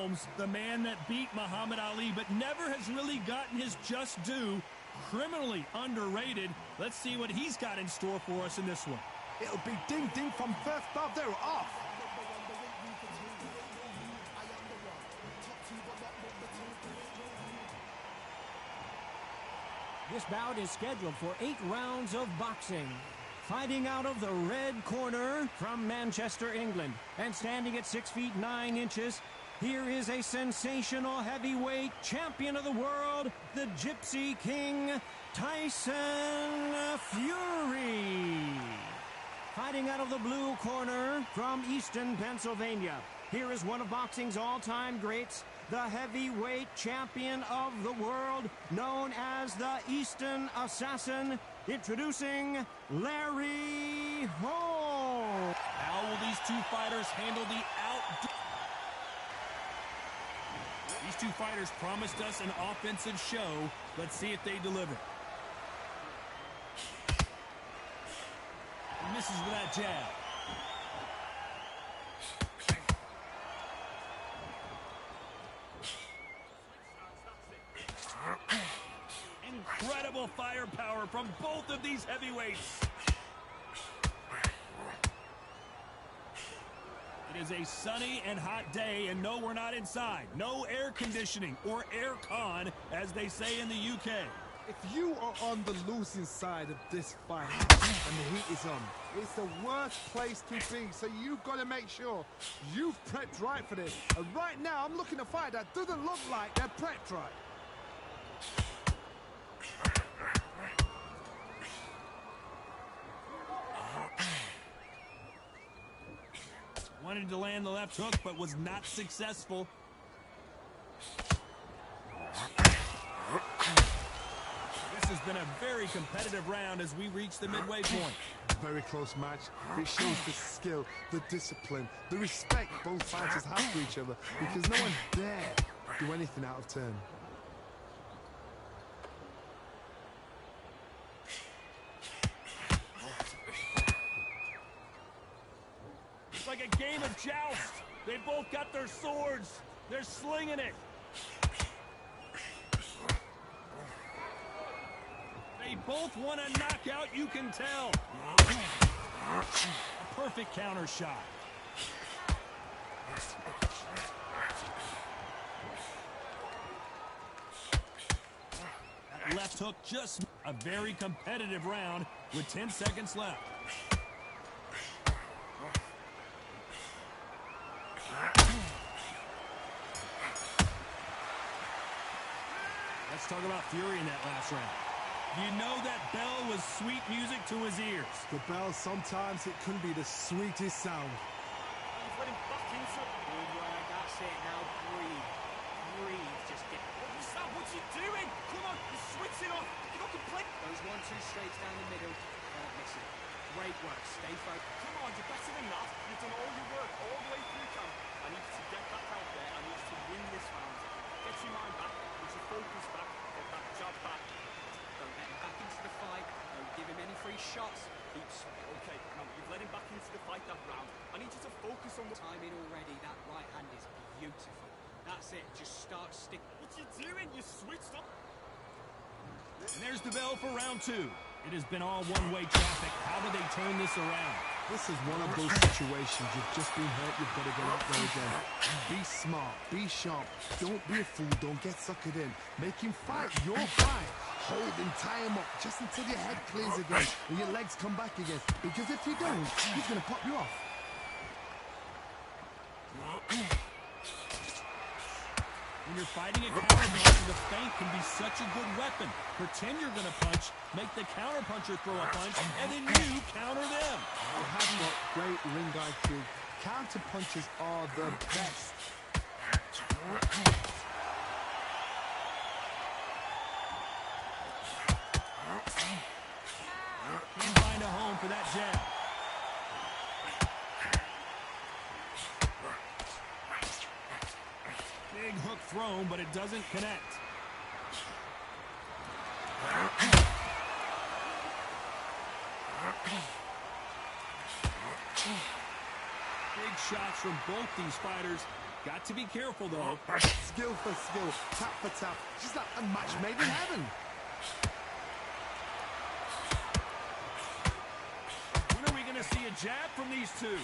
Holmes, the man that beat Muhammad Ali but never has really gotten his just due, criminally underrated. Let's see what he's got in store for us in this one. It'll be ding-ding from first bell. They're off. This bout is scheduled for 8 rounds of boxing. Fighting out of the red corner from Manchester, England, and standing at 6 feet 9 inches, here is a sensational heavyweight champion of the world, the Gypsy King, Tyson Fury. Fighting out of the blue corner from Easton, Pennsylvania, here is one of boxing's all-time greats, the heavyweight champion of the world, known as the Easton Assassin, introducing Larry Holmes. How will these two fighters handle the These two fighters promised us an offensive show. Let's see if they deliver. He misses with that jab. Incredible firepower from both of these heavyweights. It is a sunny and hot day, and no, we're not inside. No air conditioning or air con, as they say in the UK. If you are on the losing side of this fight and the heat is on, it's the worst place to be. So you've got to make sure you've prepped right for this. And right now, I'm looking at a fight that doesn't look like they're prepped right. Wanted to land the left hook, but was not successful. This has been a very competitive round as we reach the midway point. Very close match. It shows the skill, the discipline, the respect both fighters have for each other, because no one dare do anything out of turn. Like a game of joust. They both got their swords. They're slinging it. They both want a knockout, you can tell. A perfect counter shot. That left hook just a very competitive round with 10 seconds left. Let's talk about Fury in that last round. You know that bell was sweet music to his ears. The bell, sometimes it can be the sweetest sound. He's let him back into it. Good work, that's it. Now breathe. Breathe. Just get... What's he doing? Come on, you're switching off. You're not complete. Those 1-2 straights down the middle. Can't miss it. Great work. Stay focused. Come on, you're better than that. You've done all your work all the way through camp. I need you to get back out there. I need you to win this round. Get your mind back. Get your focus back. Get that job back. Don't let him back into the fight. Don't give him any free shots. Okay, now you've let him back into the fight that round. I need you to focus on the timing already. That right hand is beautiful. That's it. Just start stick. What you doing? You switched up. And there's the bell for round 2. It has been all one-way traffic. How do they turn this around? This is one of those situations. You've just been hurt. You've got to get out there again. Be smart. Be sharp. Don't be a fool. Don't get suckered in. Make him fight your fight. Hold him, tie him up just until your head clears again and your legs come back again. Because if you don't, he's going to pop you off. When you're fighting a counter punch, the feint can be such a good weapon. Pretend you're going to punch, make the counter puncher throw a punch, and then you counter them. You have got great ring IQ. Counter punches are the best. Can't find a home for that jab. Big hook thrown, but it doesn't connect. Big shots from both these fighters. Got to be careful, though. Skill for skill, tap for tap. Just like a match made in heaven. When are we going to see a jab from these two?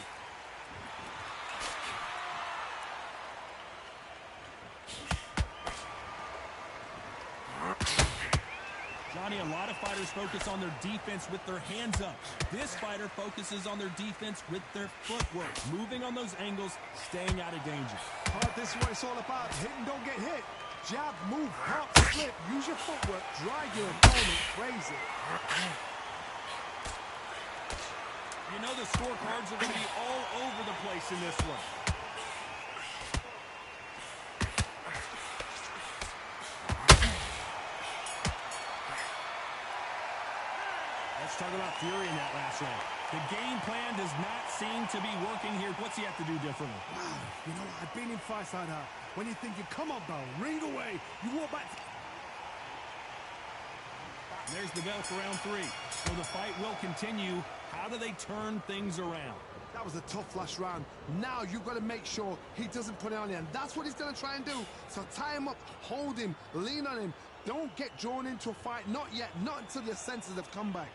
Johnny, a lot of fighters focus on their defense with their hands up. This fighter focuses on their defense with their footwork, moving on those angles, staying out of danger. Oh, this is what it's all about. Hit and don't get hit. Jab, move, pop, slip. Use your footwork. Drive your opponent crazy. You know the scorecards are going to be all over the place in this one. Let's talk about Fury in that last round. The game plan does not seem to be working here. What's he have to do differently? Wow, you know what? I've been in fights like that. When you're thinking, come on, Bell, ring away. You walk back. There's the bell for round 3. So the fight will continue. How do they turn things around? That was a tough last round. Now you've got to make sure he doesn't put it on you. And that's what he's going to try and do. So tie him up, hold him, lean on him. Don't get drawn into a fight. Not yet. Not until your senses have come back.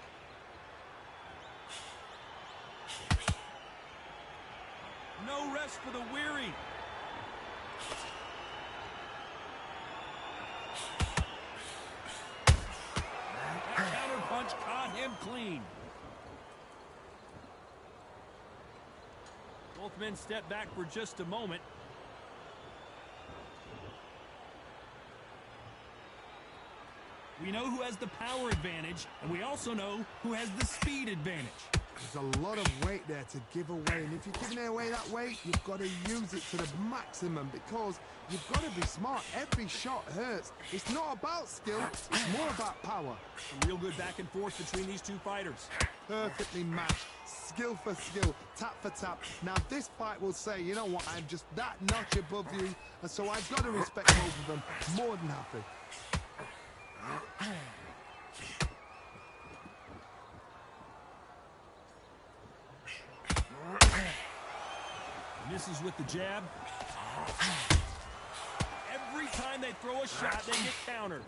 No rest for the weary. That counter punch caught him clean. Both men step back for just a moment. We know who has the power advantage, and we also know who has the speed advantage. There's a lot of weight there to give away, and if you're giving it away that way, you've got to use it to the maximum because you've got to be smart. Every shot hurts. It's not about skill, it's more about power. A real good back and forth between these two fighters. Perfectly matched, skill for skill, tap for tap. Now this fight will say, you know what, I'm just that notch above you, and so I've got to respect both of them. More than happy. Misses with the jab. Every time they throw a shot, they get countered.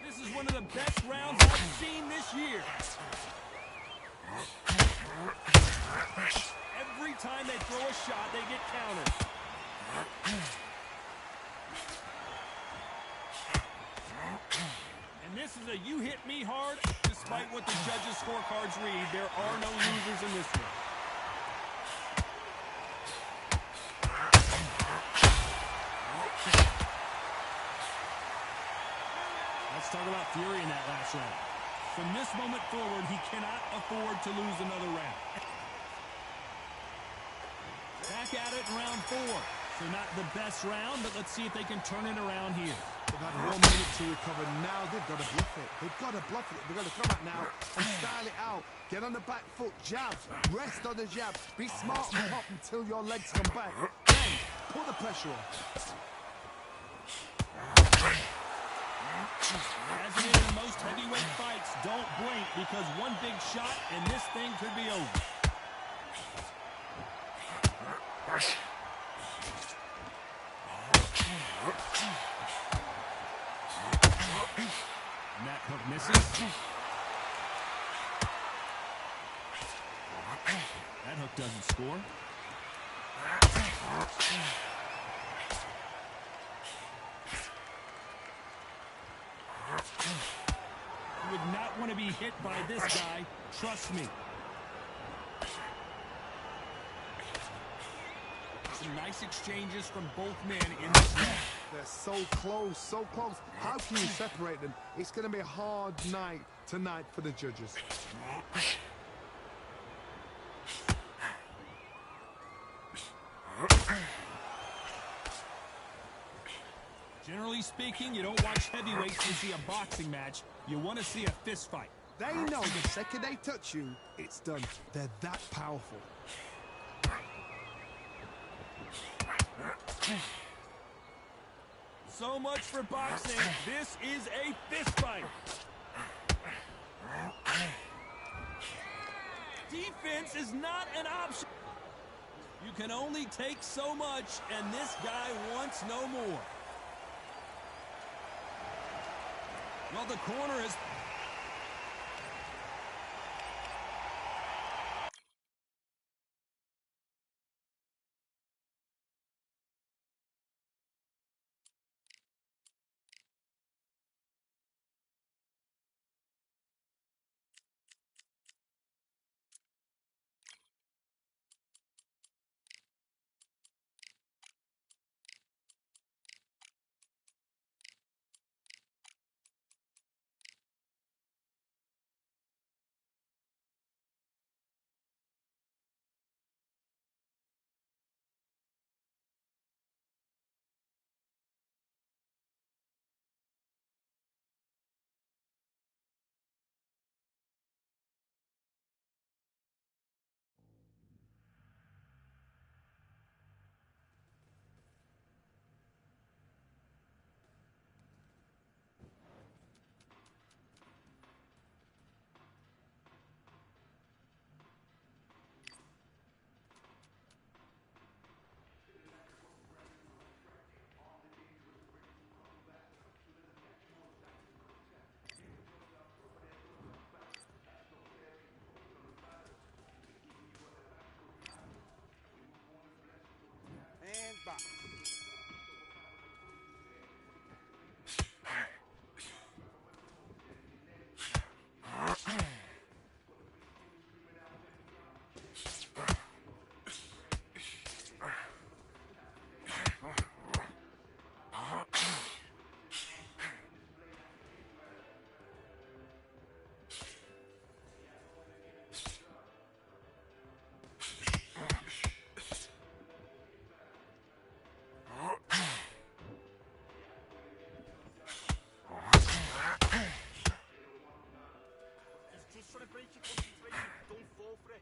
This is one of the best rounds I've seen this year. Every time they throw a shot, they get countered. And this is a you hit me hard. Despite what the judges' scorecards read, there are no losers in this one. Let's talk about Fury in that last round. From this moment forward, he cannot afford to lose another round. Back at it in round 4. So not the best round, but let's see if they can turn it around here. They've had 1 minute to recover. Now they've got to bluff it. They've got to bluff it. They've got to come out now and style it out. Get on the back foot, jab, rest on the jab. Be smart and pop until your legs come back. Then put the pressure on. As it is in most heavyweight fights, don't blink because one big shot and this thing could be over. And that hook misses. That hook doesn't score. You would not want to be hit by this guy. Trust me. Some nice exchanges from both men in this round. They're so close, so close. How can you separate them? It's going to be a hard night tonight for the judges. Generally speaking, you don't watch heavyweights to see a boxing match. You want to see a fist fight. They know the second they touch you, it's done. They're that powerful. So much for boxing. This is a fist fight. Defense is not an option. You can only take so much, and this guy wants no more. Well, the corner is... And back. Just trying to break your concentration. Don't fall for it.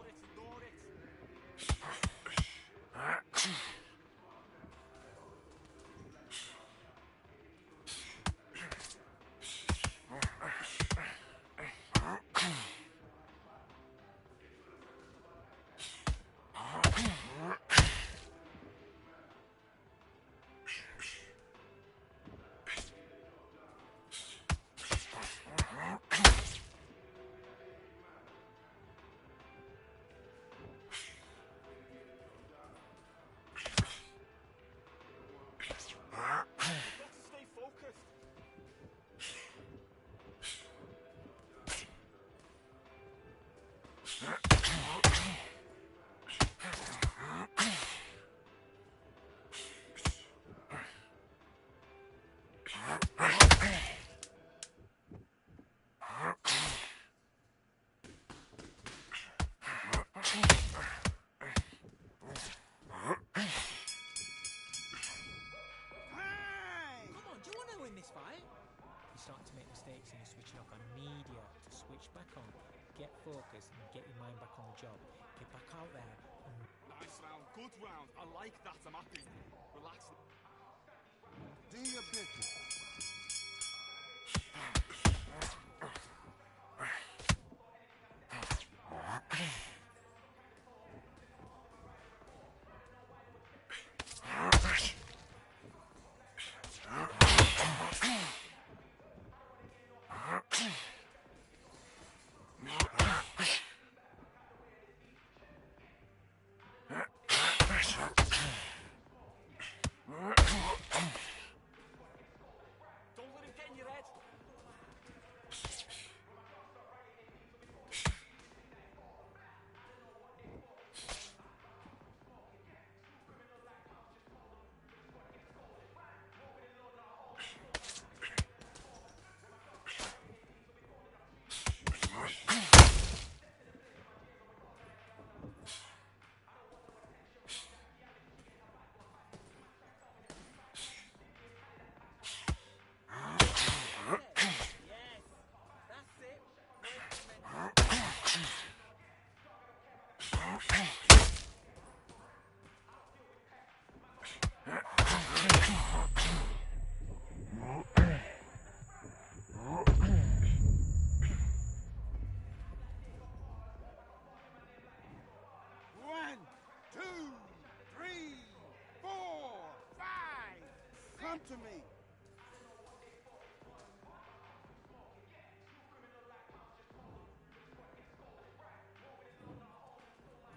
Ignore it. Stay focused. This fight, you're starting to make mistakes and you're switching off. I need you to switch back on, get focused and get your mind back on the job. Get back out there. Nice round. Good round. I like that. I'm happy. Relax. Do your bit. Don't let him get in your head. to me.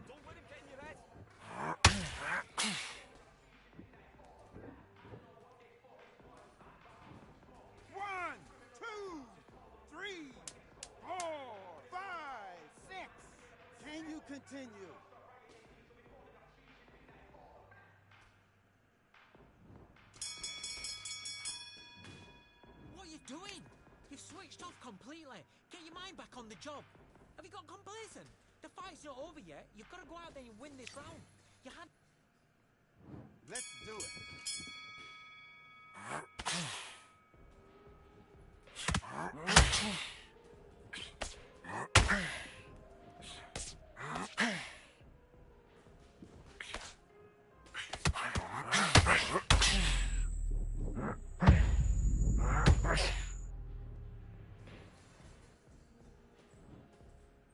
Don't let him get in your head. One, two, three, four, five, six. Can you continue? What are you doing? You've switched off completely. Get your mind back on the job. Have you got complacent? The fight's not over yet. You've got to go out there and win this round. You had... Let's do it.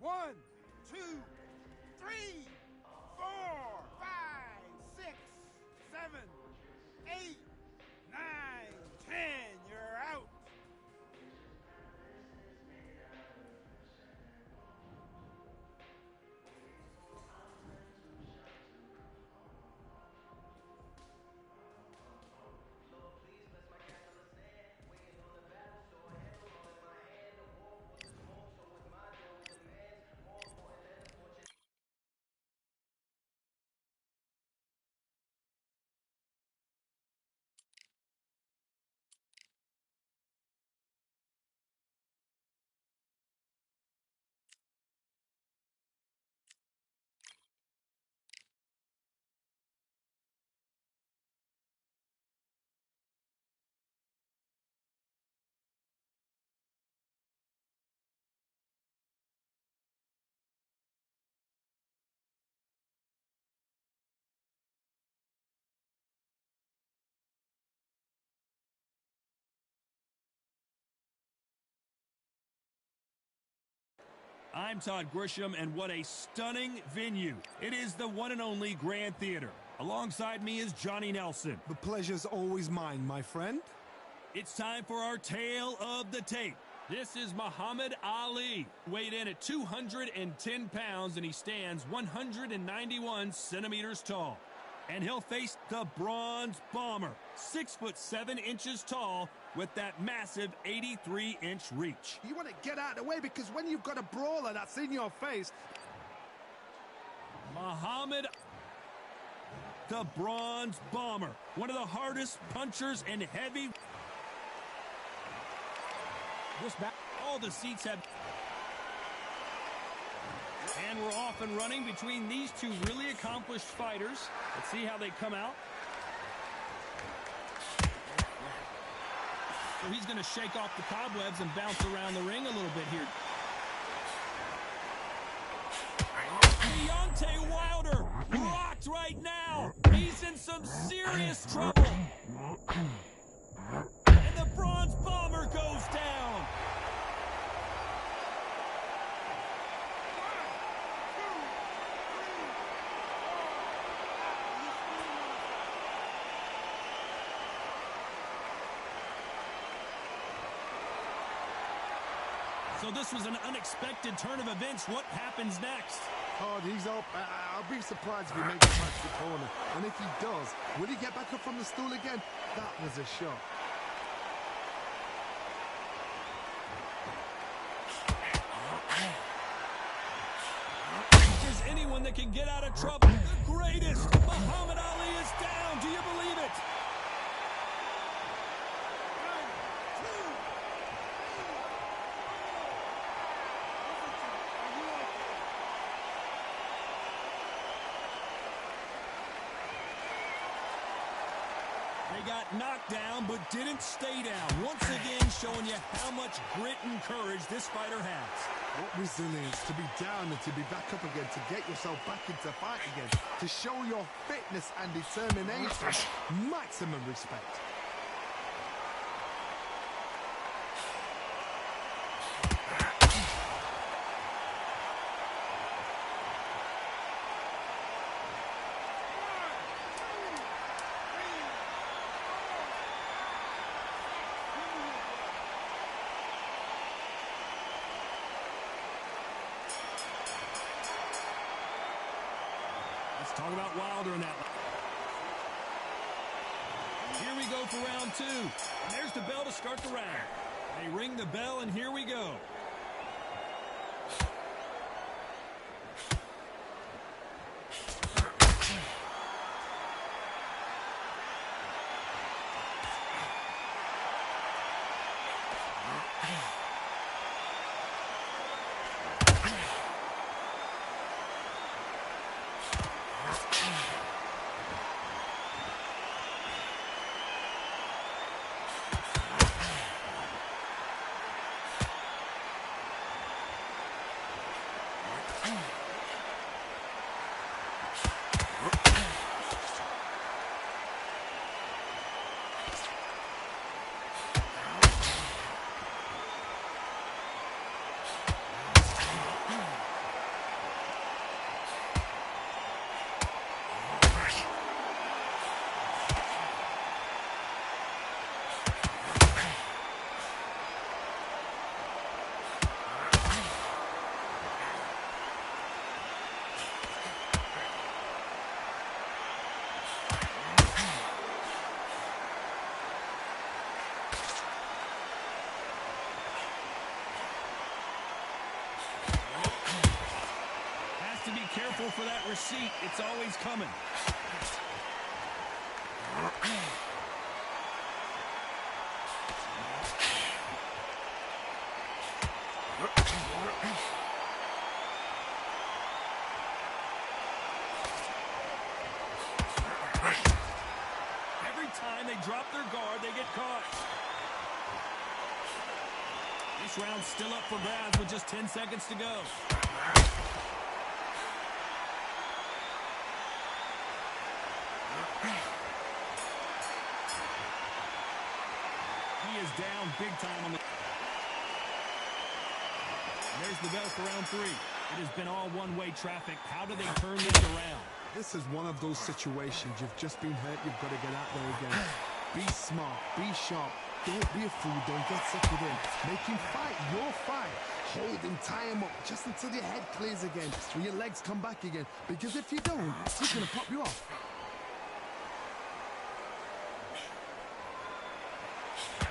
One, two, three, four, five, six, seven, eight, nine, 10. You're out. I'm Todd Grisham, and what a stunning venue. It is the one and only Grand Theater. Alongside me is Johnny Nelson. The pleasure's always mine, my friend. It's time for our tale of the tape. This is Muhammad Ali, weighed in at 210 pounds, and he stands 191 centimeters tall. And he'll face the Bronze Bomber, 6'7" tall, with that massive 83-inch reach. You want to get out of the way because when you've got a brawler that's in your face... Muhammad, the Bronze Bomber, one of the hardest punchers in heavy... All the seats have... And we're off and running between these two really accomplished fighters. Let's see how they come out. So he's going to shake off the cobwebs and bounce around the ring a little bit here. Deontay Wilder rocked right now. He's in some serious trouble. And the Bronze Bomber goes down. So this was an unexpected turn of events. What happens next? Oh, he's up. I'll be surprised if he makes it past the corner. And if he does, will he get back up from the stool again? That was a shot. Is anyone that can get out of trouble? The greatest! Muhammad Ali is down. Do you believe it? They got knocked down, but didn't stay down. Once again, showing you how much grit and courage this fighter has. What resilience to be down and to be back up again, to get yourself back into fight again, to show your fitness and determination. Maximum respect. Talk about Wilder in that. Here we go for round 2. And there's the bell to start the round. They ring the bell, and here we go. Careful for that receipt. It's always coming. Every time they drop their guard, they get caught. This round's still up for grabs with just 10 seconds to go. He is down big time on the... There's the bell for round 3. It has been all one-way traffic. How do they turn this around? This is one of those situations. You've just been hurt. You've got to get out there again. Be smart. Be sharp. Don't be a fool. Don't get suckered in. Make him fight your fight. Hold him, tie him up, just until your head clears again, and your legs come back again. Because if you don't, he's going to pop you off.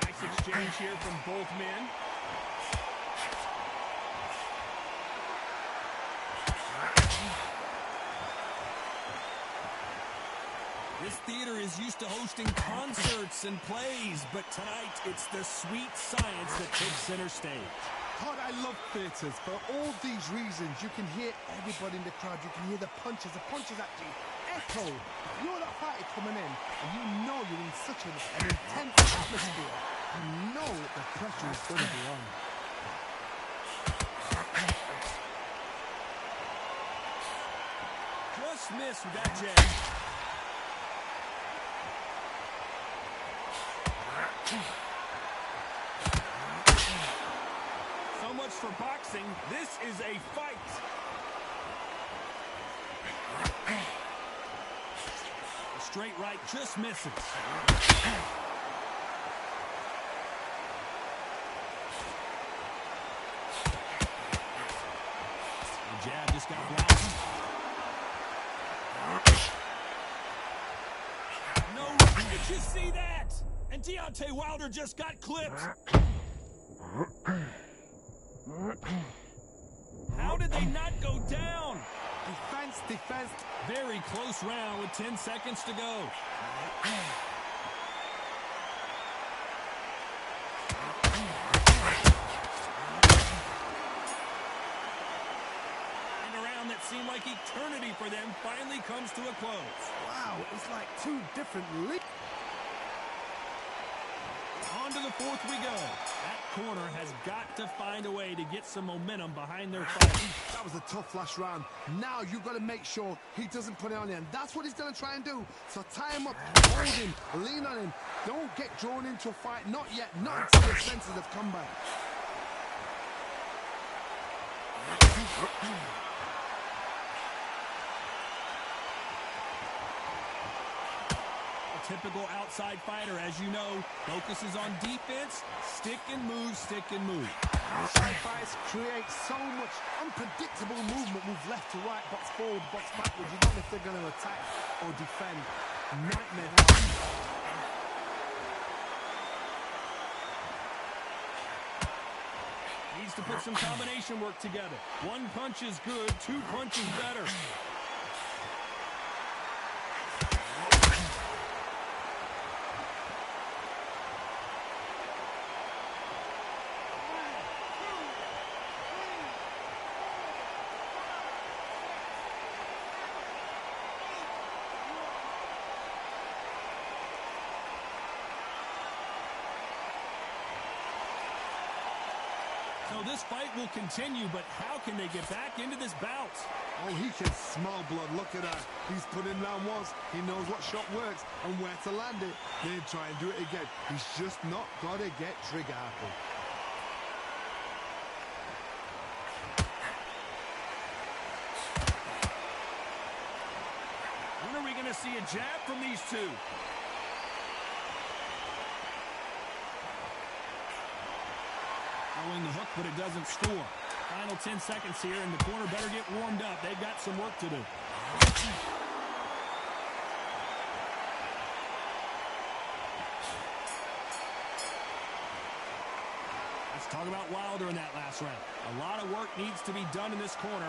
Nice exchange here from both men. This theater is used to hosting concerts and plays, but tonight it's the sweet science that takes center stage. God, I love theatres. For all these reasons, you can hear everybody in the crowd. You can hear the punches actually echo. You're the fighter coming in, and you know you're in such an intense atmosphere. You know the pressure is going to be on. Just missed with that jab. So much for boxing. This is a fight. A straight right just misses. The jab just got blocked. No, did you see that? And Deontay Wilder just got clipped. How did they not go down? Defense. Very close round with 10 seconds to go. And a round that seemed like eternity for them finally comes to a close. Wow, it's like two different leagues. On to the fourth we go. That corner has got to find a way to get some momentum behind their fight. That was a tough last round. Now you've got to make sure he doesn't put it on you. And that's what he's going to try and do. So tie him up, hold him, lean on him. Don't get drawn into a fight. Not yet. Not until your senses have come back. typical outside fighter, as you know, focuses on defense, stick and move, stick and move. Outside fights create so much unpredictable movement. Move left to right, box forward, box backwards. You don't know if they're going to attack or defend. Nightmare. Needs to put some combination work together. One punch is good, two punches better. So this fight will continue, but how can they get back into this bout? Oh, he can smell blood. Look at that. He's put in round once. He knows what shot works and where to land it. Then try and do it again. He's just not got to get trigger happy. When are we going to see a jab from these two? Throwing the hook, but it doesn't score. Final 10 seconds here, and the corner better get warmed up. They've got some work to do. Let's talk about Wilder in that last round. A lot of work needs to be done in this corner.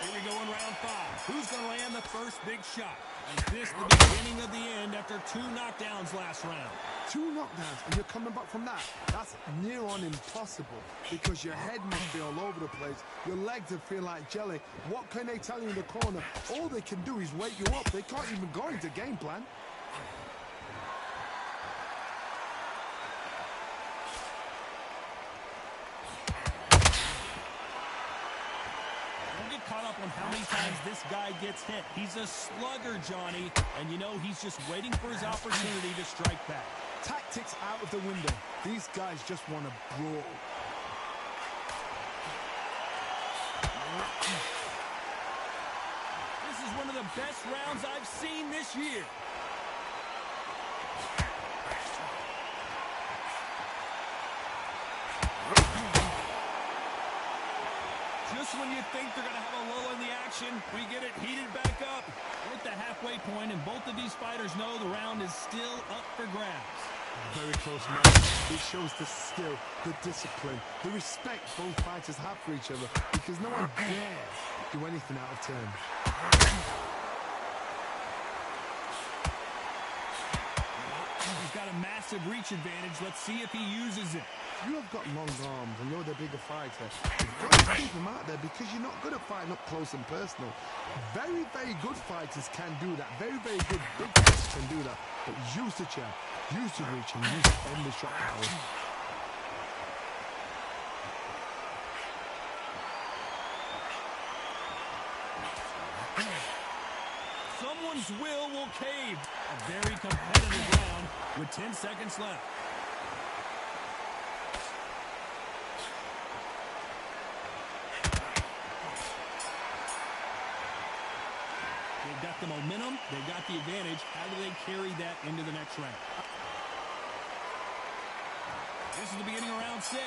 Here we go in round 5. Who's going to land the first big shot? Is this the beginning of the end after 2 knockdowns last round? 2 knockdowns, and you're coming back from that. That's near on impossible because your head must be all over the place. Your legs will feel like jelly. What can they tell you in the corner? All they can do is wake you up. They can't even go into game plan. Caught up on how many times this guy gets hit. He's a slugger, Johnny, and you know he's just waiting for his opportunity to strike back. Tactics out of the window. These guys just want to brawl. This is one of the best rounds I've seen this year. Just when you think they're going to have a lull in the action, we get it heated back up. We're at the halfway point, and both of these fighters know the round is still up for grabs. Very close match. It shows the skill, the discipline, the respect both fighters have for each other because no one dares do anything out of turn. He's got a massive reach advantage. Let's see if he uses it. You have got long arms and you're the bigger fighter. You've got to keep them out there because you're not good at fighting up close and personal. Very, very good fighters can do that. Very, very good big fighters can do that. But use the jab, use the reach, and use the shot power. Someone's will cave. A very competitive round with 10 seconds left. They've got the momentum. They've got the advantage. How do they carry that into the next round? This is the beginning of round 6.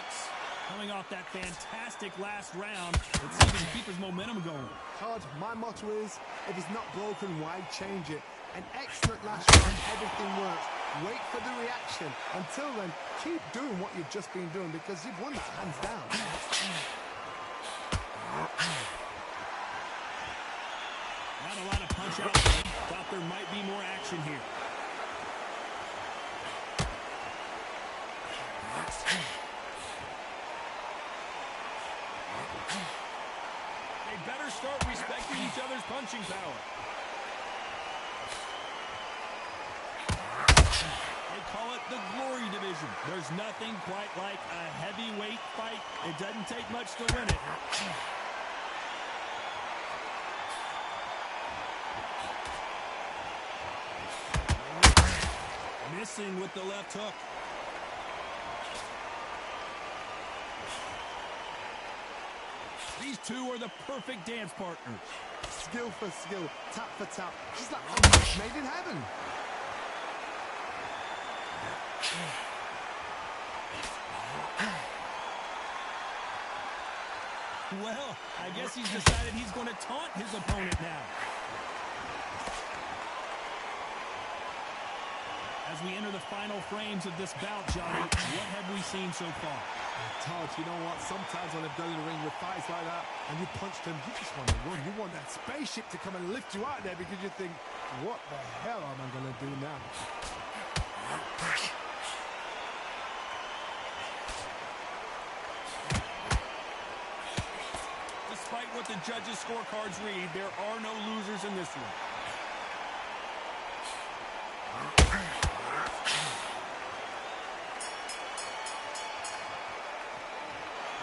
Coming off that fantastic last round, let's see if he can keep his momentum going. Todd, my motto is, if it's not broken, why change it? An excellent last round, everything works. Wait for the reaction. Until then, keep doing what you've just been doing because you've won that hands down. Not a lot of punch out. Thought there might be more action here. They better start respecting each other's punching power. They call it the glory division. There's nothing quite like a heavyweight fight. It doesn't take much to win it. Missing with the left hook. These two are the perfect dance partners. skill for skill, tap for tap. Just like a match made in heaven. Well, I guess he's decided he's going to taunt his opponent now. As we enter the final frames of this bout, Johnny, what have we seen so far? Todd, you know what? Sometimes when I've done in the ring with fights like that and you punch them, you just want to run. You want that spaceship to come and lift you out there because you think, what the hell am I going to do now? Despite what the judges' scorecards read, there are no losers in this one.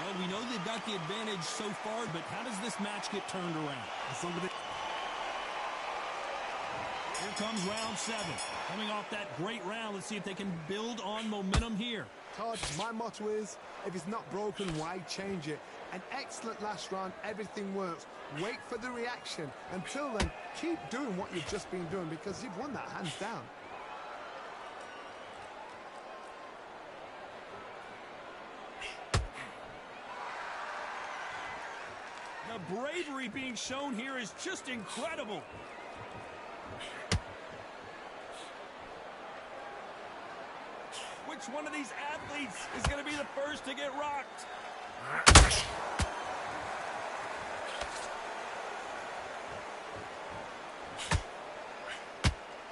Well, we know they've got the advantage so far, but how does this match get turned around? Here comes round 7. Coming off that great round, let's see if they can build on momentum here. Todd, my motto is, if it's not broken, why change it? An excellent last round, everything works. Wait for the reaction. Until then, keep doing what you've just been doing because you've won that hands down. The bravery being shown here is just incredible. Which one of these athletes is going to be the first to get rocked?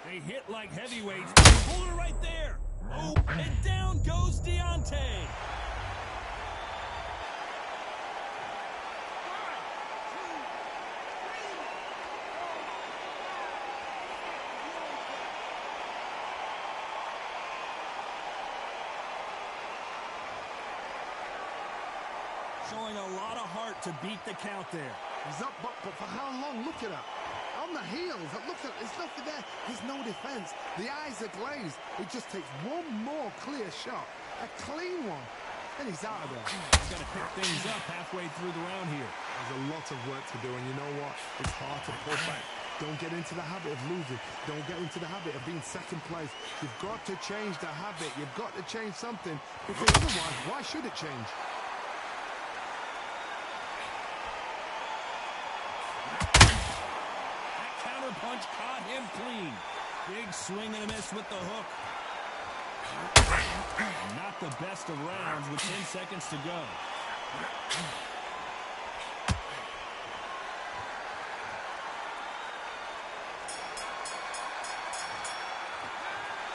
They hit like heavyweights. Pull it right there. Oh, and down goes Deontay. Showing a lot of heart to beat the count there. He's up, but for how long? Look at that. On the heels, look at, there's nothing there. There's no defense. The eyes are glazed. It just takes one more clear shot. A clean one. And he's out of there. He's got to pick things up halfway through the round here. There's a lot of work to do, and you know what? It's hard to pull back. Don't get into the habit of losing. Don't get into the habit of being second place. You've got to change the habit. You've got to change something. Because otherwise, why should it change? Punch caught him clean. Big swing and a miss with the hook. Not the best of rounds with 10 seconds to go.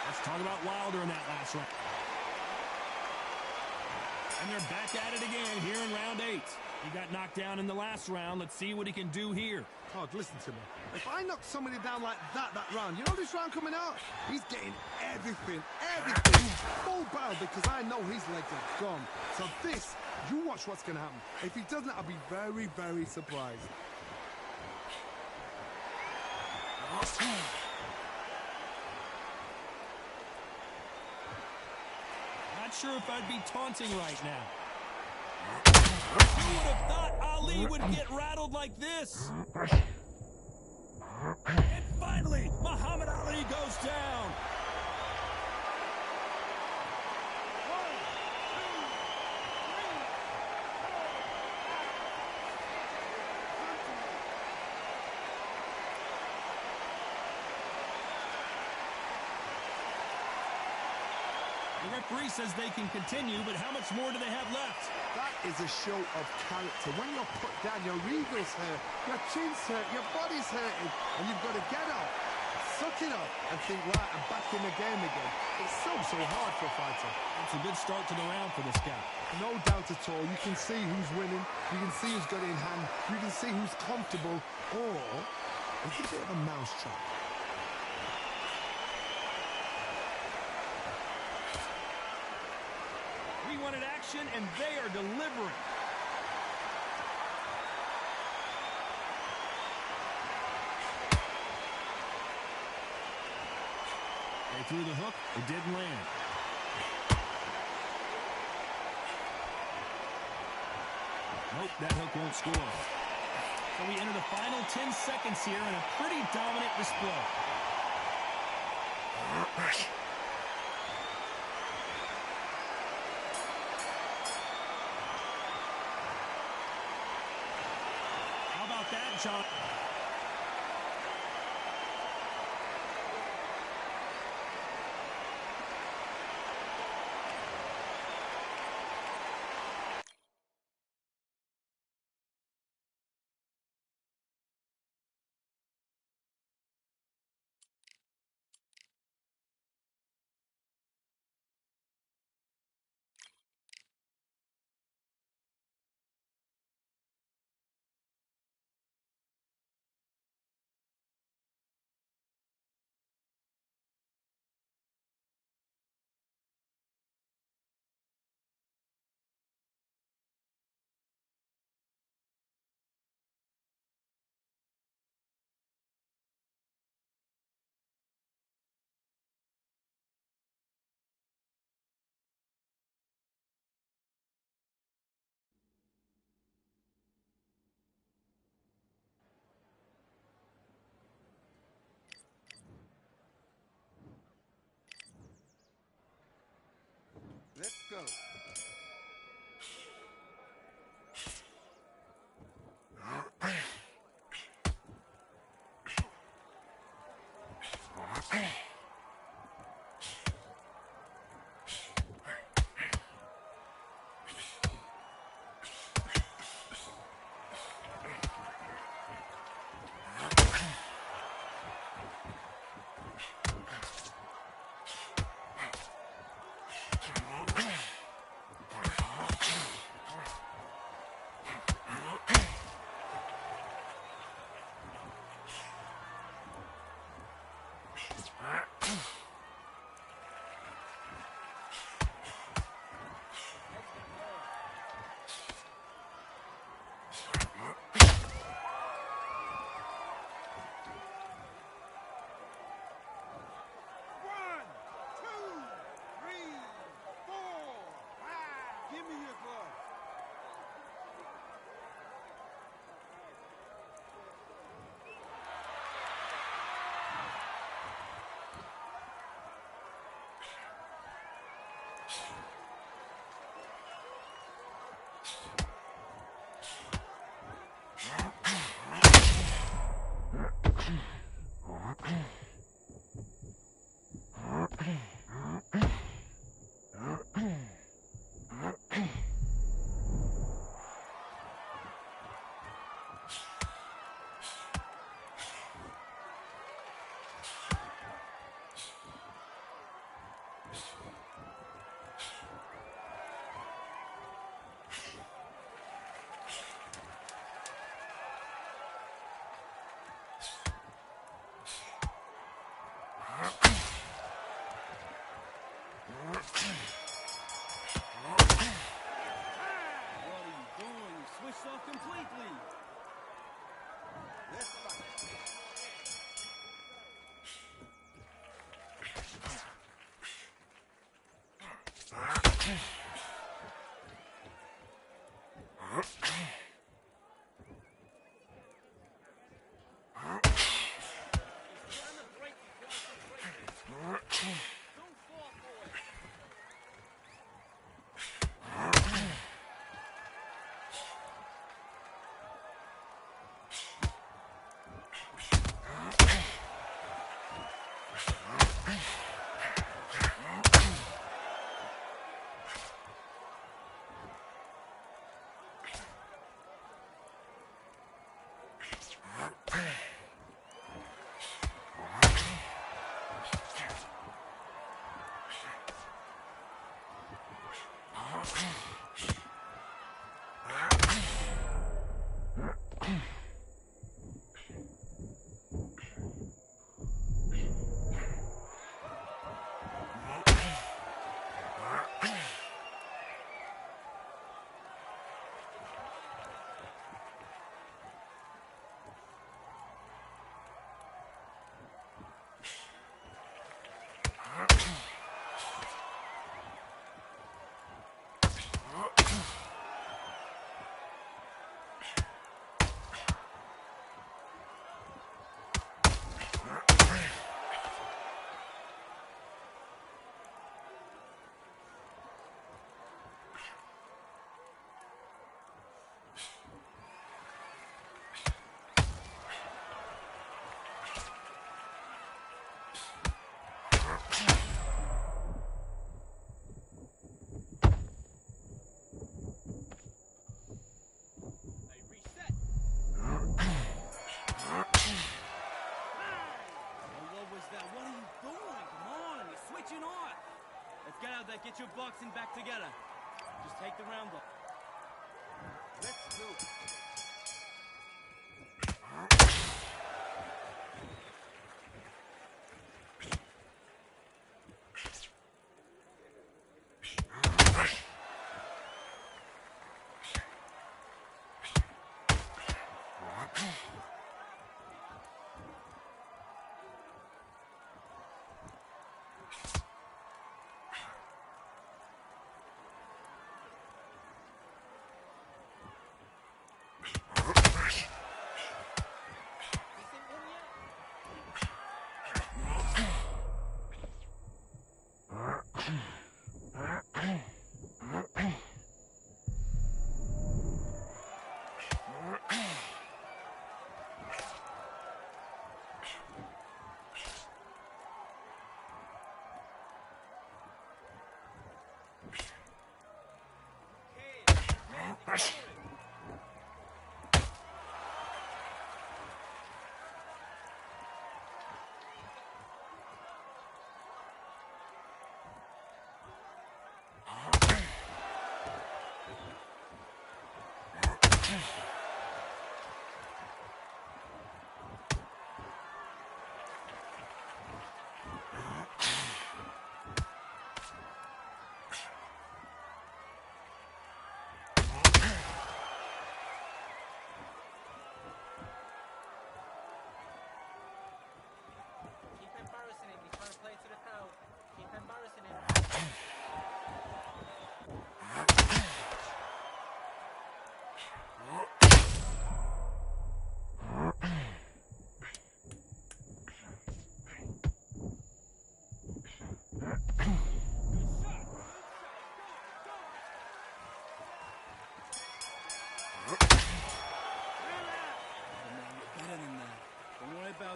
Let's talk about Wilder in that last round. And they're back at it again here in round 8. He got knocked down in the last round. Let's see what he can do here. Todd, listen to me. If I knock somebody down like that round, you know this round coming out? He's getting everything, full barrel because I know his legs are gone. So this, you watch what's going to happen. If he doesn't, I'll be very, very surprised. Not sure if I'd be taunting right now. Who would have thought Ali would get rattled like this? And finally, Muhammad Ali goes down. The referee says they can continue, but how much more do they have left? That is a show of character. When you're put down, your ego's hurt, your chin's hurt, your body's hurting, and you've got to get up, suck it up, and think, right, I'm back in the game again. It's so hard for a fighter. It's a good start to the round for this guy. No doubt at all. You can see who's winning. You can see who's got it in hand. You can see who's comfortable. Or it's a bit of a mousetrap. We wanted action, and they are delivering. They threw the hook. It didn't land. Nope, that hook won't score. So we enter the final 10 seconds here in a pretty dominant display. How about that, John? Let's go. One, two, three, four, five. Give me your glove. What are you doing? You switched off completely. Let's fight. there. What are you doing? Come on, you're switching off. Let's get out there, get your boxing back together. Just take the round off. Let's do it.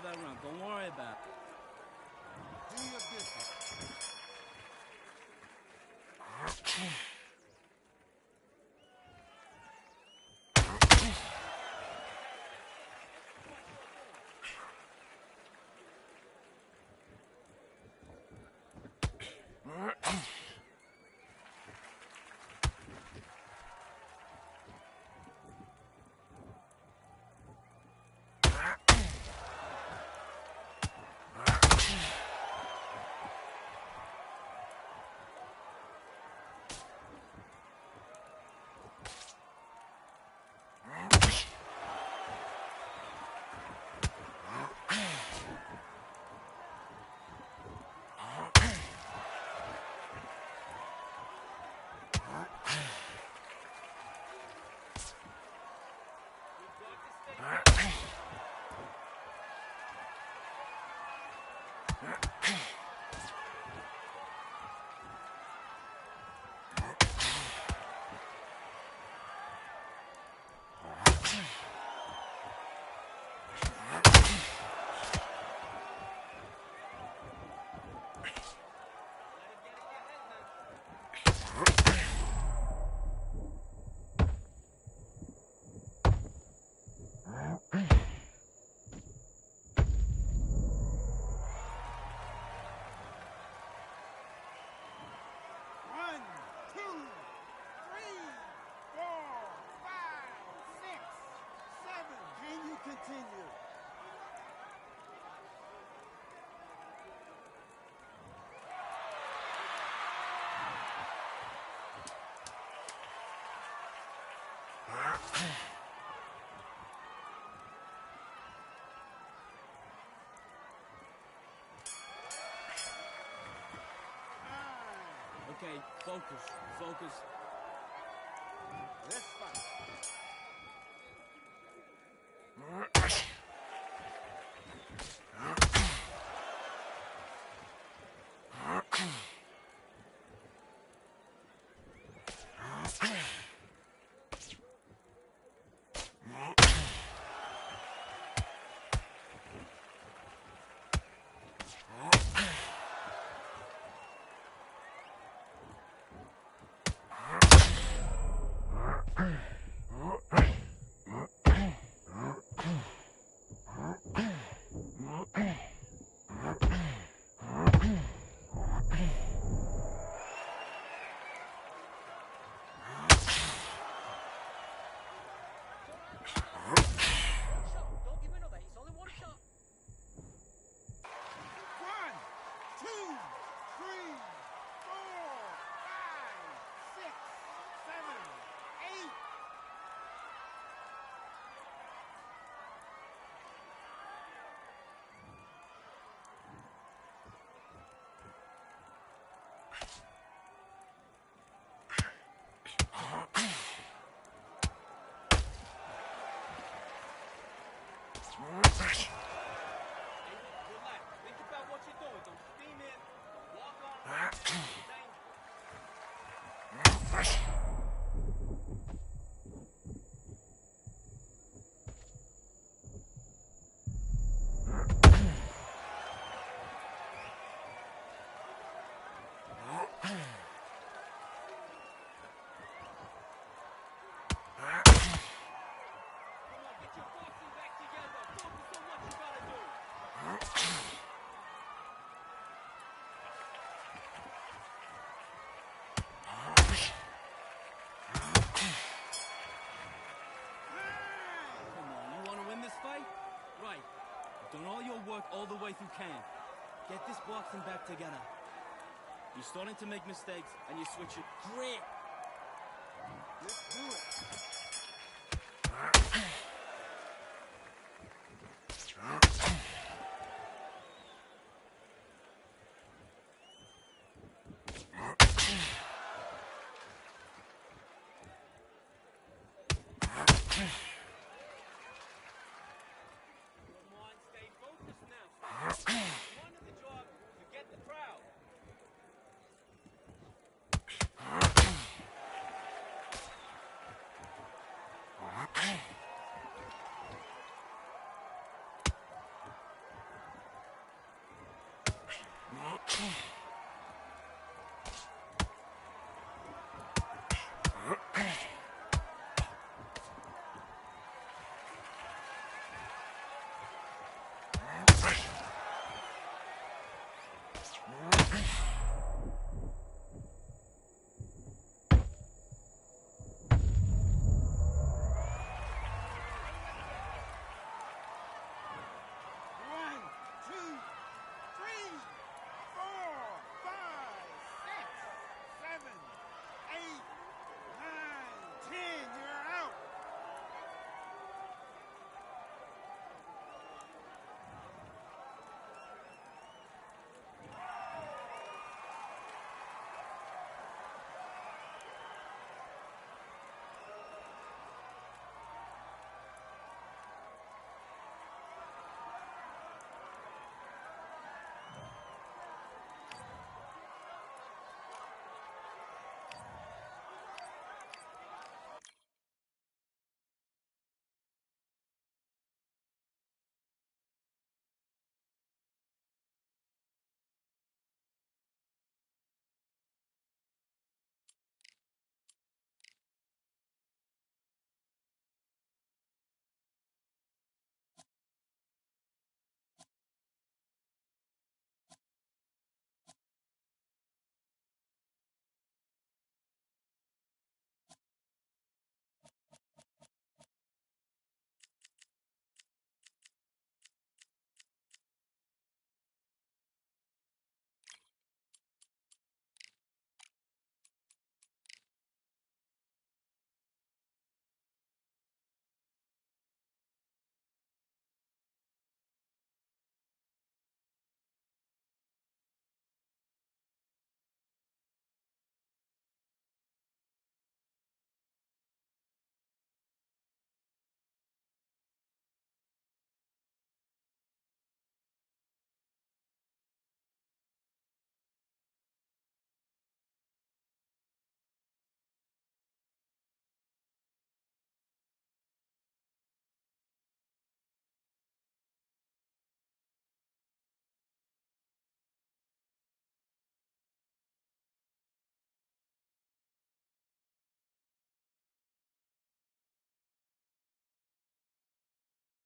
That round. Don't worry about it. Do your business. Continue. Okay, focus. Let's fight. Relax. Think about what you're doing. Don't steam in. Walk on. Right. You've done all your work all the way through camp. Get this boxing back together. You're starting to make mistakes, and you switch it. Great. Let's do it.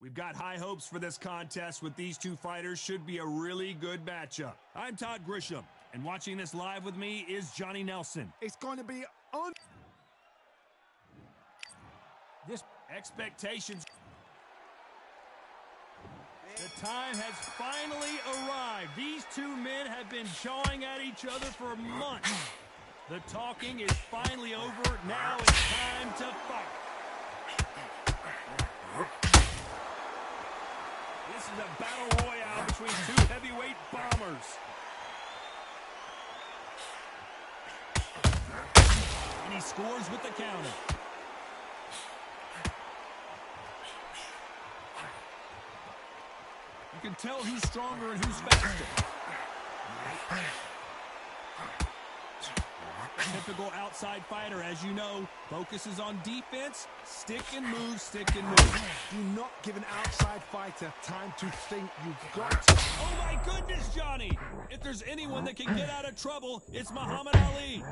We've got high hopes for this contest with these two fighters. Should be a really good matchup. I'm Todd Grisham, and watching this live with me is Johnny Nelson. It's going to be This expectations. The time has finally arrived. These two men have been jawing at each other for months. The talking is finally over. Now it's time to fight. This is a battle royale between two heavyweight bombers. And he scores with the counter. can tell who's stronger and who's faster. Typical outside fighter, as you know, focuses on defense, stick and move, stick and move. Do not give an outside fighter time to think. You've got to. Oh my goodness, Johnny! If there's anyone that can get out of trouble, it's Muhammad Ali.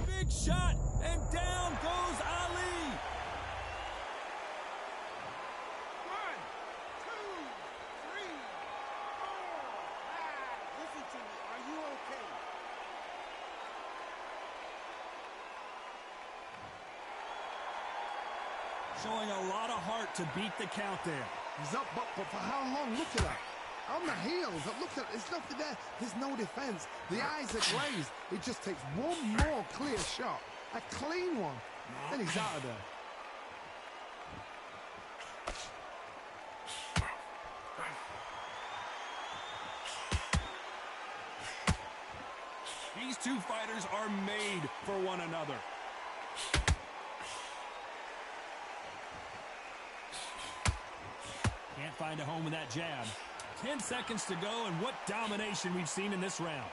Big shot, and down goes Ali. 1, 2, 3, 4, 5. Listen to me. Are you okay? Showing a lot of heart to beat the count there. He's up, but for how long? Look at that. On the heels. Look at, there's nothing there. There's no defense. The eyes are glazed. It just takes one more clear shot. A clean one. Then he's out of there. These two fighters are made for one another. Can't find a home with that jab. 10 seconds to go, and what domination we've seen in this round.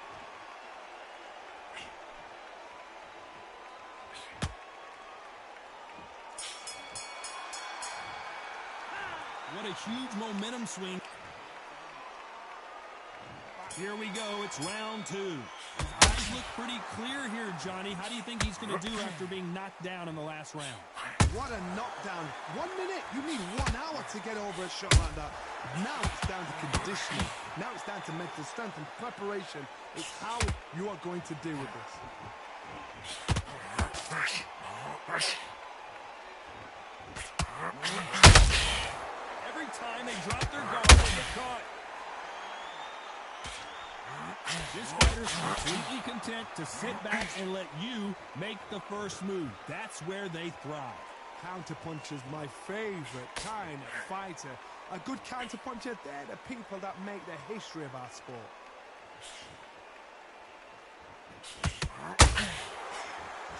What a huge momentum swing. Here we go. It's round 2. His eyes look pretty clear here, Johnny. How do you think he's going to do after being knocked down in the last round? What a knockdown. 1 minute. You need 1 hour to get over a shot like that. Now it's down to conditioning. Now it's down to mental strength and preparation. It's how you are going to deal with this. Every time they drop their guard, they get caught. This fighter's completely content to sit back and let you make the first move. That's where they thrive. Counterpunch is my favorite kind of fighter. A good counterpuncher, they're the people that make the history of our sport.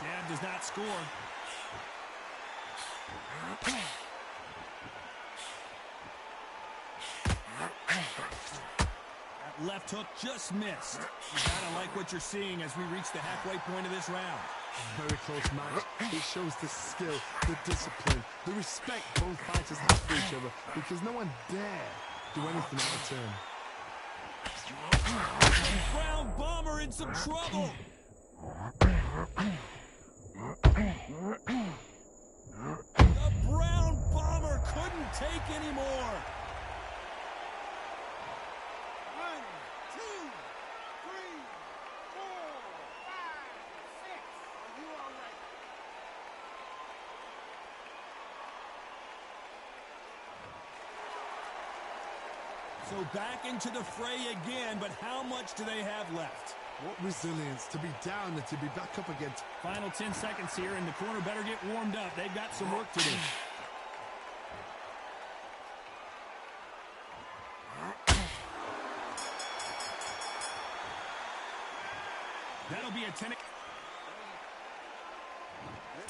Jab does not score. That left hook just missed. You gotta like what you're seeing as we reach the halfway point of this round. Very close match. It shows the skill, the discipline, the respect both fighters have for each other, because no one dare do anything out of turn. Brown Bomber in some trouble. The Brown Bomber couldn't take any more. 1, 2, 3, 4, 5, 6. Are you all right? So back into the fray again, but how much do they have left? What resilience to be down and to be back up again. Final 10 seconds here, and the corner better get warmed up. They've got some work to do. That'll be a 10.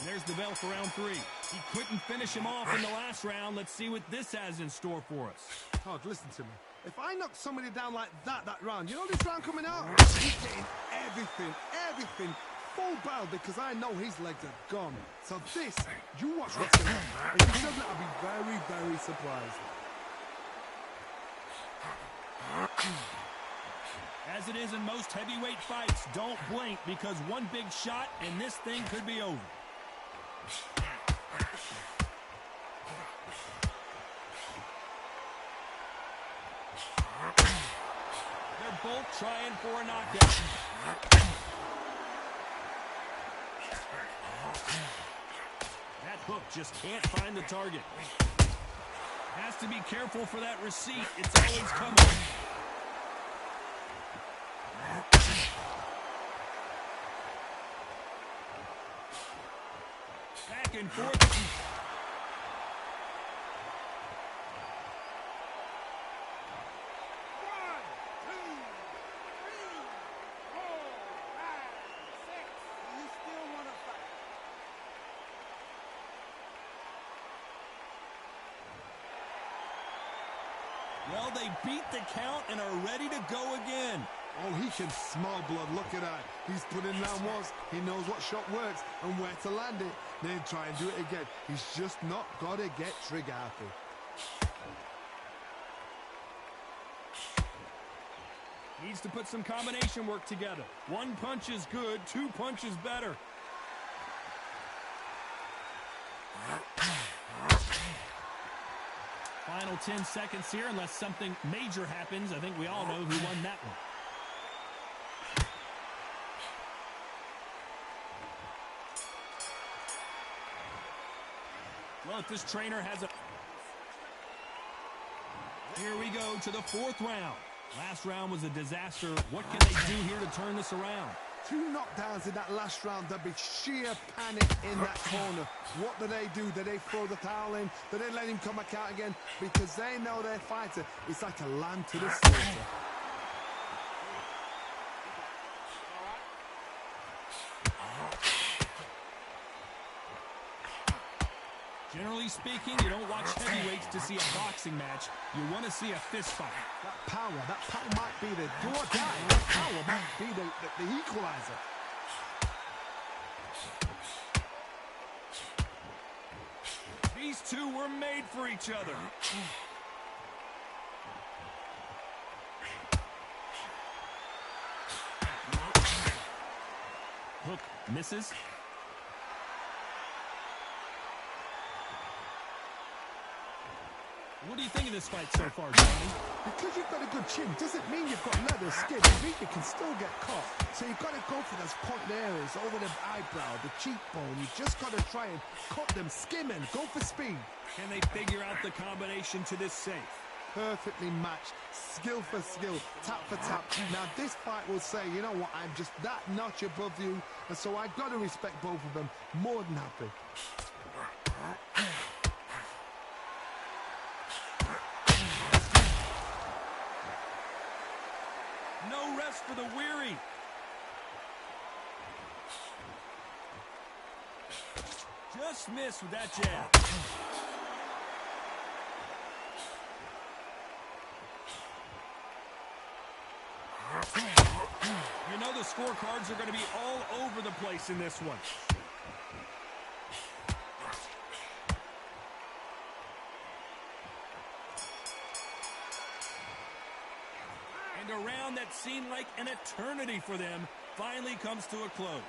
There's the bell for round 3. He couldn't finish him off in the last round. Let's see what this has in store for us. Todd, listen to me. If I knock somebody down like that round, you know this round coming out? He's getting everything full barrel, because I know his legs are gone. So this, you watch what's going to happen. If he doesn't, I'll be very, very surprised. As it is in most heavyweight fights, don't blink, because one big shot and this thing could be over. They're both trying for a knockout. That hook just can't find the target. Has to be careful for that receipt. It's always coming. Back and forth. Well, they beat the count and are ready to go again. Oh, he can smell blood. Look at that. He's put in down once. He knows what shot works and where to land it. Then try and do it again. He's just not got to get trigger happy. Needs to put some combination work together. One punch is good, two punches better. Final 10 seconds here, unless something major happens. I think we all know who won that one. Well, if this trainer has a... Here we go to the fourth round. Last round was a disaster. What can they do here to turn this around? 2 knockdowns in that last round. There'll be sheer panic in that corner. What do? Do they throw the towel in? Do they let him come back out again? Because they know their fighter is like a lamb to the slaughter. Generally speaking, you don't watch heavyweights to see a boxing match. You want to see a fist fight. That power might be the do or die. That power might be the equalizer. These two were made for each other. Hook misses. What do you think of this fight so far, Johnny? Because you've got a good chin doesn't mean you've got leather skin. It means you can still get caught. So you've got to go for those pointed areas over the eyebrow, the cheekbone. You just got to try and cut them, skim and go for speed. Can they figure out the combination to this safe? Perfectly matched, skill for skill, tap for tap. Now this fight will say, you know what, I'm just that notch above you, and so I've got to respect both of them. More than happy. No rest for the weary. Just missed with that jab. You know the scorecards are going to be all over the place in this one. And a round that seemed like an eternity for them finally comes to a close.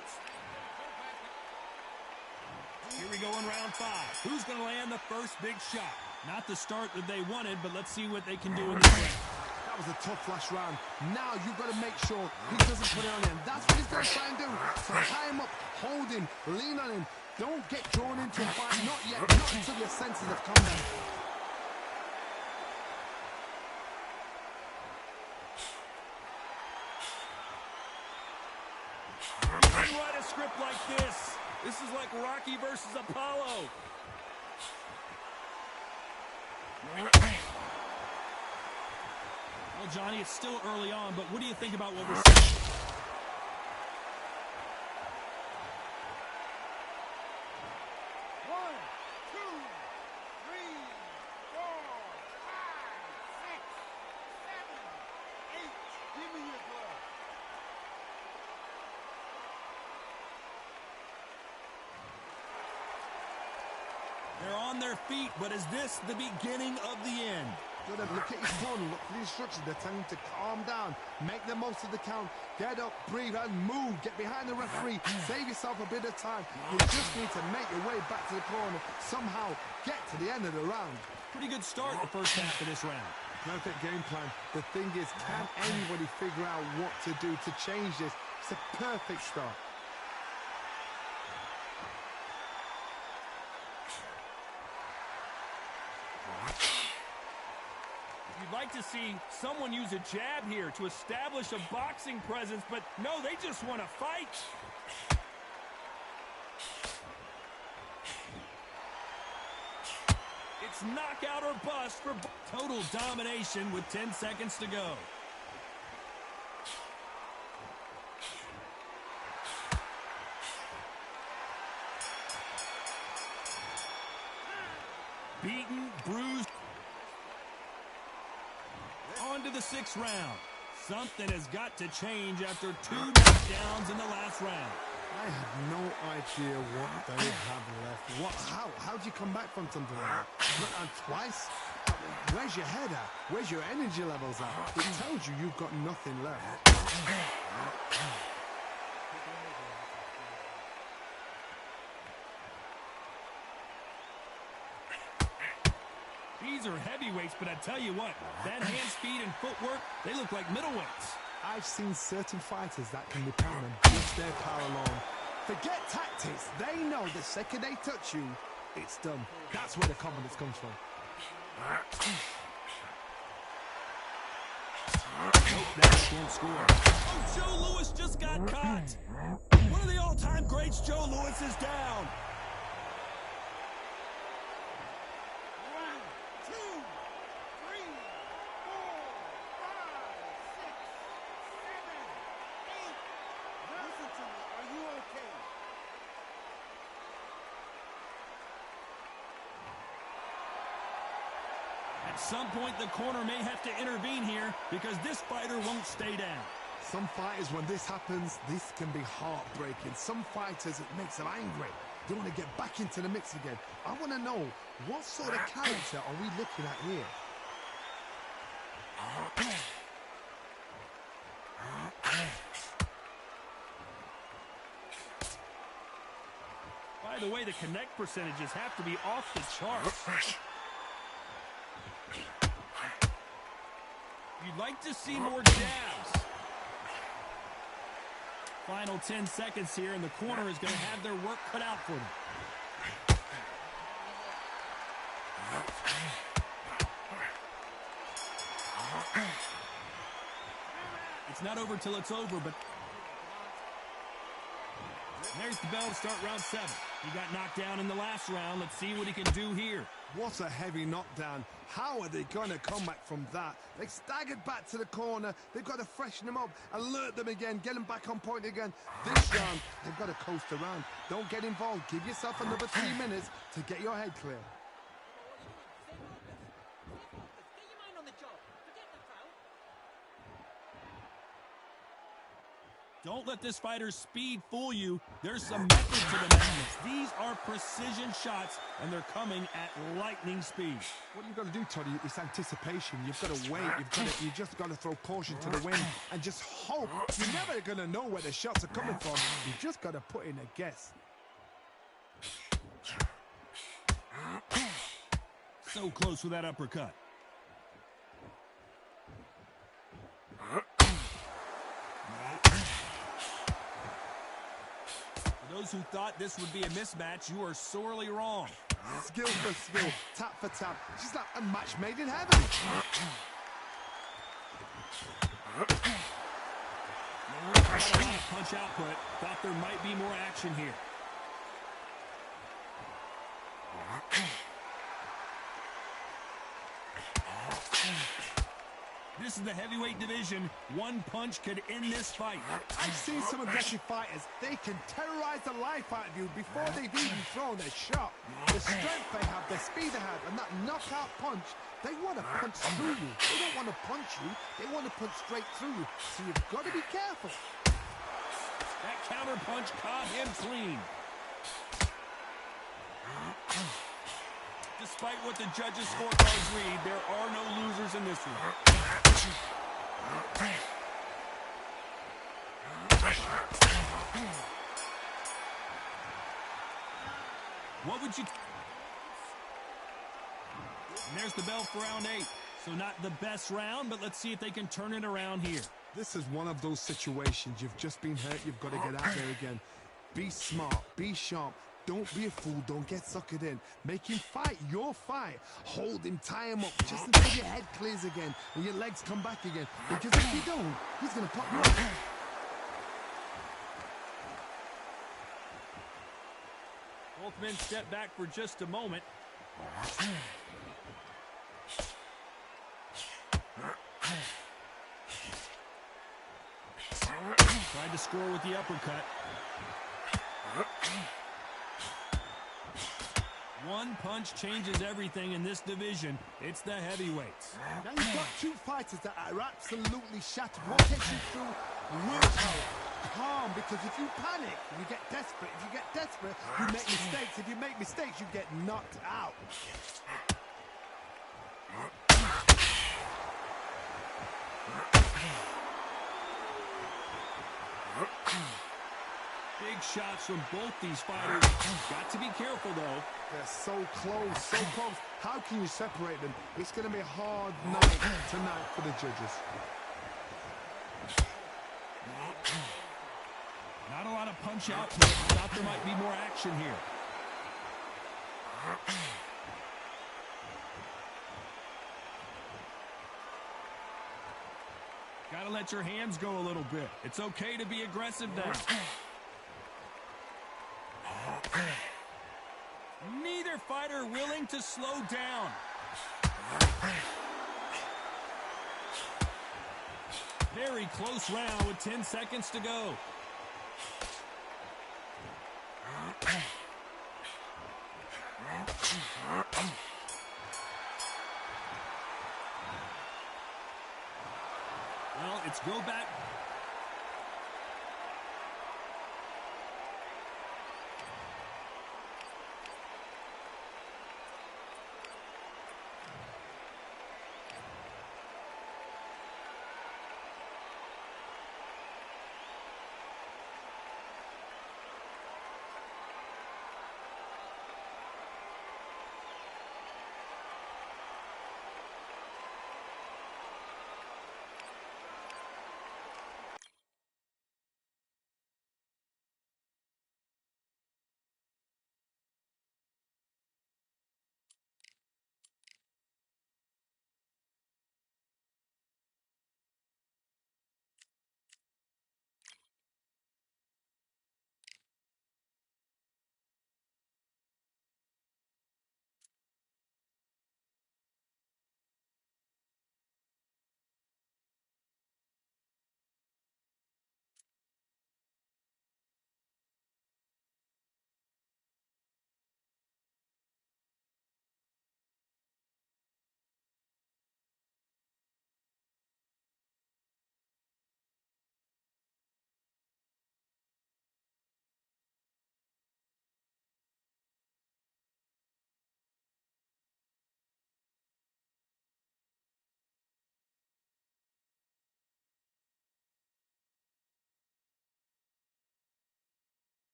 Here we go in round 5. Who's going to land the first big shot? Not the start that they wanted, but let's see what they can do in this round. That was a tough last round. Now you've got to make sure he doesn't put it on him. That's what he's going to try and do. So tie him up, hold him, lean on him. Don't get drawn into a fight. Not yet. Not until your senses have come back. You write a script like this. This is like Rocky versus Apollo. Well, Johnny, it's still early on, but what do you think about what we're seeing? One, two, three, four, five, six, seven, eight. Give me your glove. They're on their feet, but is this the beginning of the end? Good, look at his phone, look for the instructions. They're telling him to calm down, make the most of the count, get up, breathe, and move. Get behind the referee, save yourself a bit of time. You just need to make your way back to the corner, somehow get to the end of the round. Pretty good start the first half of this round. Perfect game plan. The thing is, can anybody figure out what to do to change this? It's a perfect start. You'd like to see someone use a jab here to establish a boxing presence, but no, they just want to fight. It's knockout or bust for total domination with 10 seconds to go. Beaten, bruised. the 6th round. Something has got to change after 2 knockdowns in the last round. I have no idea what they have left. How do you come back from something like that? And twice? Where's your head at? Where's your energy levels at? It tells you you've got nothing left. These are heavyweights, but I tell you what, that hand speed and footwork, they look like middleweights. I've seen certain fighters that can repel them just their power alone. Forget tactics. They know the second they touch you, it's done. That's where the confidence comes from. That can't score. Oh, Joe Louis just got caught. One of the all-time greats, Joe Louis, is down. 1, 2, 3, 4, 5, 6, 7, 8. Listen to me. Are you okay? At some point, the corner may have to intervene here because this fighter won't stay down. Some fighters, when this happens, this can be heartbreaking. Some fighters, it makes them angry. They want to get back into the mix again. I want to know, what sort of character are we looking at here? By the way, the connect percentages have to be off the charts. You'd like to see more jabs. Final 10 seconds here, and the corner is going to have their work cut out for them. It's not over till it's over, but there's the bell to start round 7. He got knocked down in the last round. Let's see what he can do here. What a heavy knockdown. How are they going to come back from that? They staggered back to the corner. They've got to freshen them up, alert them again, get them back on point again. This round, they've got to coast around. Don't get involved. Give yourself another 3 minutes to get your head clear. Get your mind on the job. Forget the foul. Don't let this fighter's speed fool you. There's some method to the madness. These are precision shots, and they're coming at lightning speed. What you've got to do, Toddy, is anticipation. You've got to wait. You just got to throw caution to the wind and just hope. You're never going to know where the shots are coming from. You just got to put in a guess. So close with that uppercut. For those who thought this would be a mismatch, you are sorely wrong. Skill for skill, tap for tap. Just like a match made in heaven. Punch output. Thought there might be more action here. This is the heavyweight division. One punch could end this fight. I've seen some aggressive fighters. They can terrorize the life out of you before they've even thrown a shot. The strength they have, the speed they have, and that knockout punch, they want to punch through you. They don't want to punch you. They want to punch straight through you. So you've got to be careful. That counter punch caught him clean. Despite what the judges' scorecards read, there are no losers in this one. What would you... And there's the bell for round 8. So not the best round, but let's see if they can turn it around here. This is one of those situations. You've just been hurt. You've got to get out there again. Be smart. Be sharp. Don't be a fool. Don't get suckered in. Make him fight your fight. Hold him, tie him up, just until your head clears again and your legs come back again. Because if you don't, he's going to pop you up. Both men step back for just a moment. Tried to score with the uppercut. One punch changes everything in this division. It's the heavyweights. Now you've got two fighters that are absolutely shattered. What takes you through willpower, calm, because if you panic, you get desperate. If you get desperate, you make mistakes. If you make mistakes, you get knocked out. Big shots from both these fighters. Got to be careful, though. They're so close, so close. How can you separate them? It's going to be a hard night tonight for the judges. Not a lot of punch out, but thought there might be more action here. Gotta let your hands go a little bit. It's okay to be aggressive now. Neither fighter willing to slow down. Very close round with 10 seconds to go. Well, it's go back.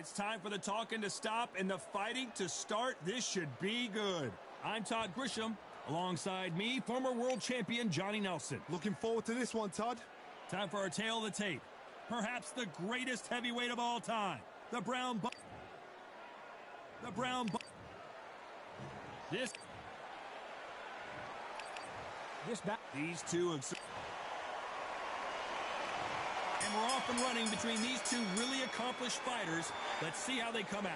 It's time for the talking to stop and the fighting to start. This should be good. I'm Todd Grisham. Alongside me, former world champion Johnny Nelson. Looking forward to this one, Todd. Time for our tale of the tape. Perhaps the greatest heavyweight of all time. The Brown These two have... And we're off and running between these two really accomplished fighters. Let's see how they come out.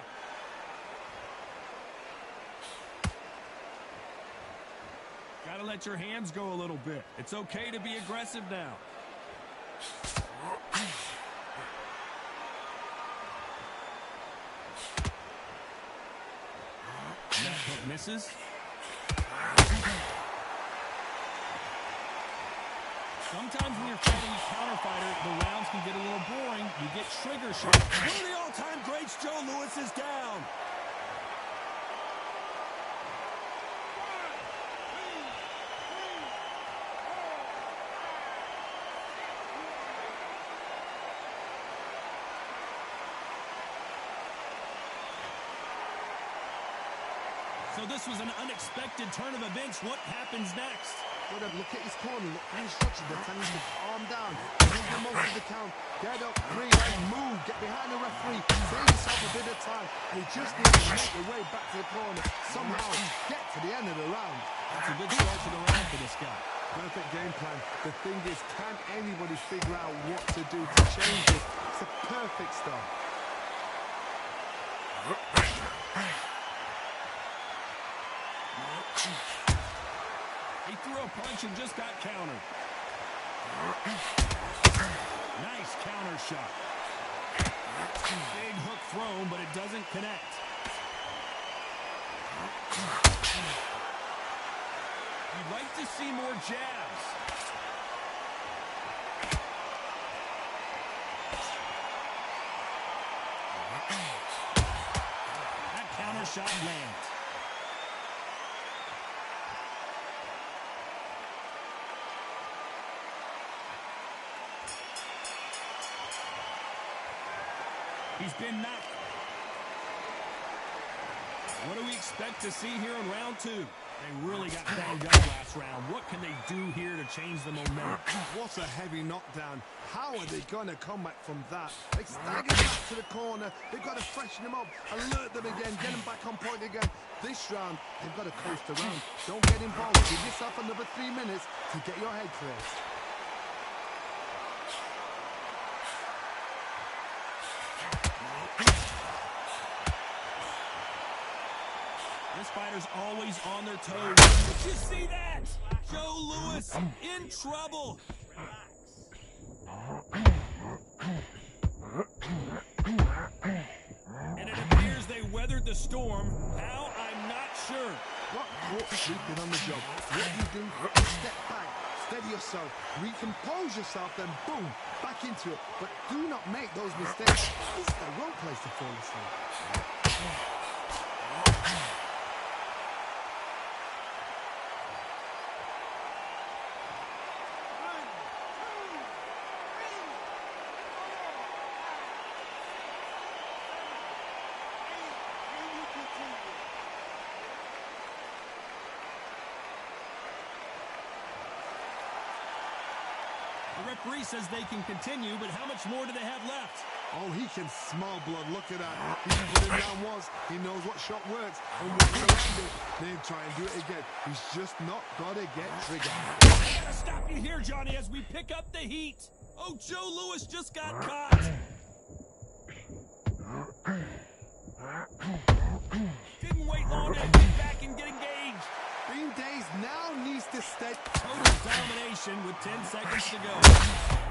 Gotta let your hands go a little bit. It's okay to be aggressive now. That hook misses. Sometimes when you're fighting a counter fighter, the rounds can get a little boring. You get trigger shots. One of the all-time greats, Joe Louis, is down. So this was an unexpected turn of events. What happens next? Look at his corner. Look at his structure. They're telling him to calm down. Take the most of the count. Get up, breathe, and move. Get behind the referee. Save yourself a bit of time. And he just needs to make the way back to the corner. Somehow get to the end of the round. That's a good start to the round for this guy. Perfect game plan. The thing is, can anybody figure out what to do to change this? It's a perfect start. He threw a punch and just got countered. Nice counter shot. Big hook thrown, but it doesn't connect. You'd like to see more jabs. That counter shot lands. He's been knocked. What do we expect to see here in round two? They really got banged up last round. What can they do here to change the momentum? What a heavy knockdown. How are they going to come back from that? They stagger back to the corner. They've got to freshen them up, alert them again, get them back on point again. This round, they've got to coast around. Don't get involved. Give yourself another 3 minutes to get your head clear. This fighter's always on their toes. Did you see that? Joe Louis in trouble. And it appears they weathered the storm. How? I'm not sure. What caught sleeping on the job? What you do, step back, steady yourself, recompose yourself, then boom, back into it. But do not make those mistakes. This is the wrong place to fall asleep. The referee says they can continue, but how much more do they have left? Oh, he can smell blood. Look at that. He knows what him down was. He knows what shot works and what will end it. Then try and do it again. He's just not got to get triggered. I gotta stop you here, Johnny, as we pick up the heat. Oh, Joe Louis just got caught. Didn't wait long to get back and get engaged. Bean Days now needs to stay. Total domination with 10 seconds to go.